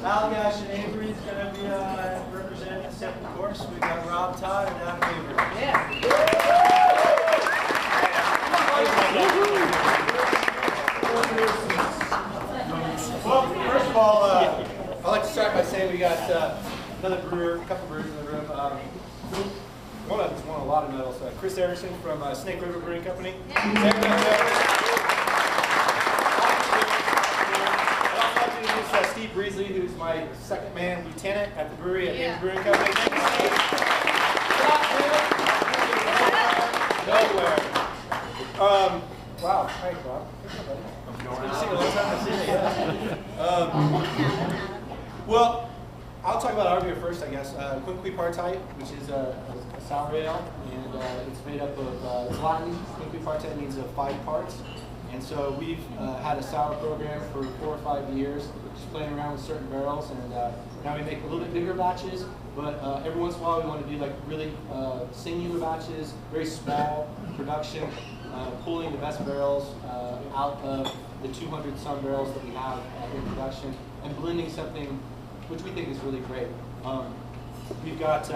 Caligione and Avery is going to be representing the second course. We've got Rob, Todd, and Adam Avery. Yeah. Well, first of all, I'd like to start by saying we got another brewer, a couple brewers in the room. One of them's won a lot of medals. Chris Erickson from Snake River Brewing Company. Steve Breesley, who's my second man lieutenant at the brewery at Avery Brewing Company. Nowhere. Wow, thanks, Bob. Well, I'll talk about our beer first, I guess. Quinquipartite, which is a sour ale, and it's made up of it's Latin. Quinquipartite means 5 parts. And so we've had a sour program for 4 or 5 years, just playing around with certain barrels, and now we make a little bit bigger batches, but every once in a while we want to do like really singular batches, very small production, pulling the best barrels out of the 200 some barrels that we have in production, and blending something which we think is really great. We've got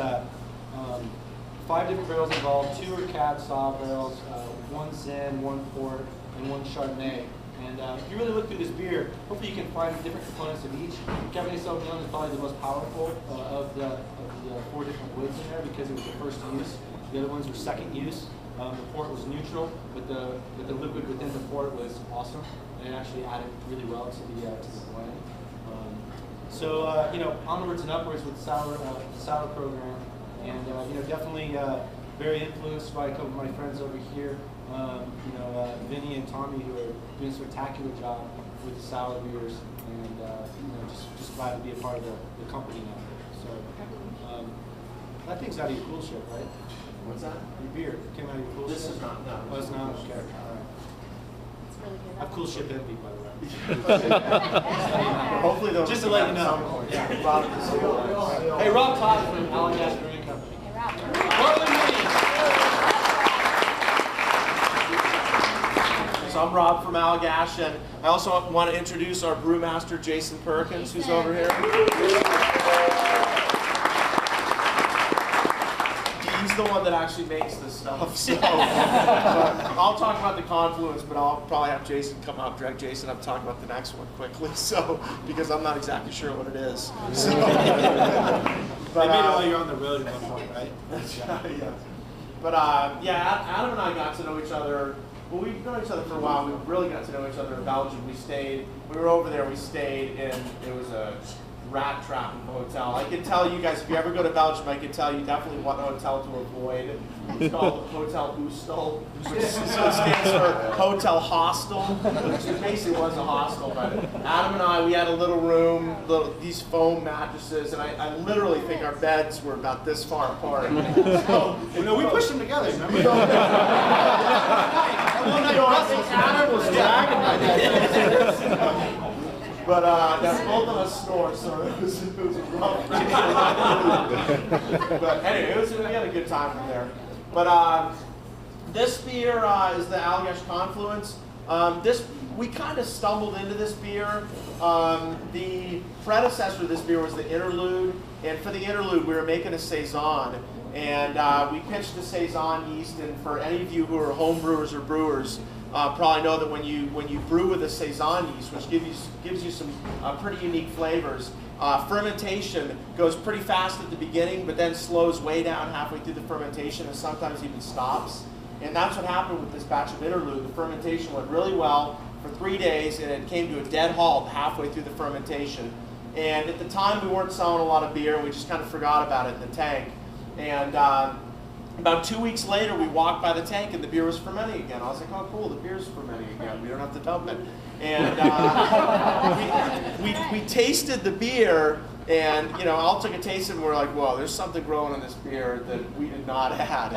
5 different barrels involved. 2 are Cab Sauv barrels, 1 Zen, 1 Port, and 1 Chardonnay. And if you really look through this beer, hopefully you can find different components of each. Cabernet Sauvignon is probably the most powerful of the 4 different woods in there because it was the first use. The other ones were second use. The port was neutral, but the liquid within the port was awesome, and it actually added really well to the blend. So you know, onwards and upwards with the sour program, and you know, definitely very influenced by a couple of my friends over here. You know, Vinnie and Tomme, who are doing a spectacular job with the sour beers, and you know, just glad to be a part of the company now. So that thing's out of your coolship, right? What's that? Your beer came out of your coolship. This is not. No. Oh, it's not. Okay. All right. It's really good. I've coolship envy, by the way. Hopefully they'll just to let you know. Yeah. Hey, Rob Todd from Caligione Brewing Company. Hey, Rob. So I'm Rob from Caligione, and I also want to introduce our brewmaster, Jason Perkins, who's over here. He's the one that actually makes this stuff. So I'll talk about the confluence, but I'll probably have Jason come up, direct Jason up, talk about the next one quickly. So because I'm not exactly sure what it is. So, but made it while you're on the road at one point, right? Yeah. But yeah, Adam and I got to know each other. Well, we've known each other for a while. We really got to know each other in Belgium. We were over there, we stayed, and it was a rat trap in the hotel. I can tell you guys, if you ever go to Belgium, I can tell you definitely what hotel to avoid. It's called Hotel Oostel, which stands for Hotel Hostel, which basically was a hostel. But Adam and I, we had a little room, these foam mattresses, and I literally think our beds were about this far apart. So, no, we pushed them together, remember? Adam was dragging my bed. But both of us snore, so it was rough. But anyway, we had a good time from there. But this beer is the Caligione Confluence. We kind of stumbled into this beer. The predecessor to this beer was the Interlude, and for the Interlude we were making a Saison, and we pitched the Saison yeast. And for any of you who are home brewers or brewers, probably know that when you brew with a Saison yeast, which gives you some pretty unique flavors, fermentation goes pretty fast at the beginning, but then slows way down halfway through the fermentation, and sometimes even stops. And that's what happened with this batch of Interlude. The fermentation went really well for 3 days, and it came to a dead halt halfway through the fermentation. And at the time, we weren't selling a lot of beer. We just kind of forgot about it in the tank. And about 2 weeks later, we walked by the tank, and the beer was fermenting again. I was like, oh, cool, the beer's fermenting again. We don't have to dump it. And we tasted the beer, and you know, all took a taste, and we're like, whoa, there's something growing in this beer that we did not add.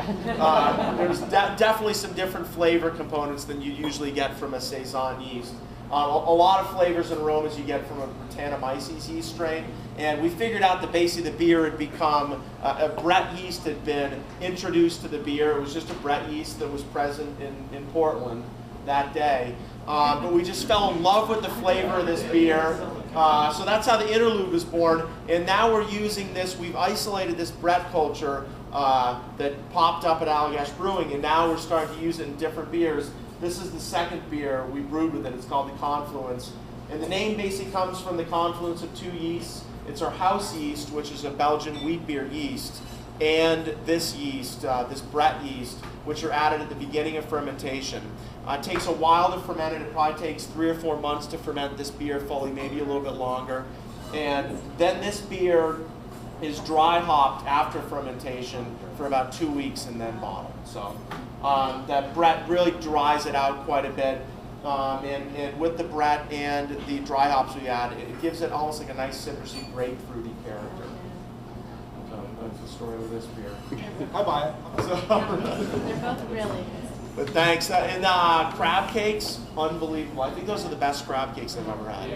There's definitely some different flavor components than you usually get from a Saison yeast. A lot of flavors and aromas you get from a Brettanomyces yeast strain. And we figured out that basically the beer had become, a Brett yeast had been introduced to the beer. It was just a Brett yeast that was present in Portland that day. But we just fell in love with the flavor of this beer. So that's how the interlude was born. And now we're using this, we've isolated this Brett culture that popped up at Allagash Brewing, and now we're starting to use it in different beers. This is the second beer we brewed with it. It's called the Confluence. And the name basically comes from the confluence of two yeasts. It's our house yeast, which is a Belgian wheat beer yeast, and this yeast, this Brett yeast, which are added at the beginning of fermentation. It takes a while to ferment it. It probably takes 3 or 4 months to ferment this beer fully, maybe a little bit longer. And then this beer is dry hopped after fermentation for about 2 weeks and then bottled. So that Brett really dries it out quite a bit. And with the Brett and the dry hops we add, it gives it almost like a nice citrusy, grapefruity character. So that's the story with this beer. I buy it. They're both really good. But thanks. And crab cakes, unbelievable. I think those are the best crab cakes I've ever had.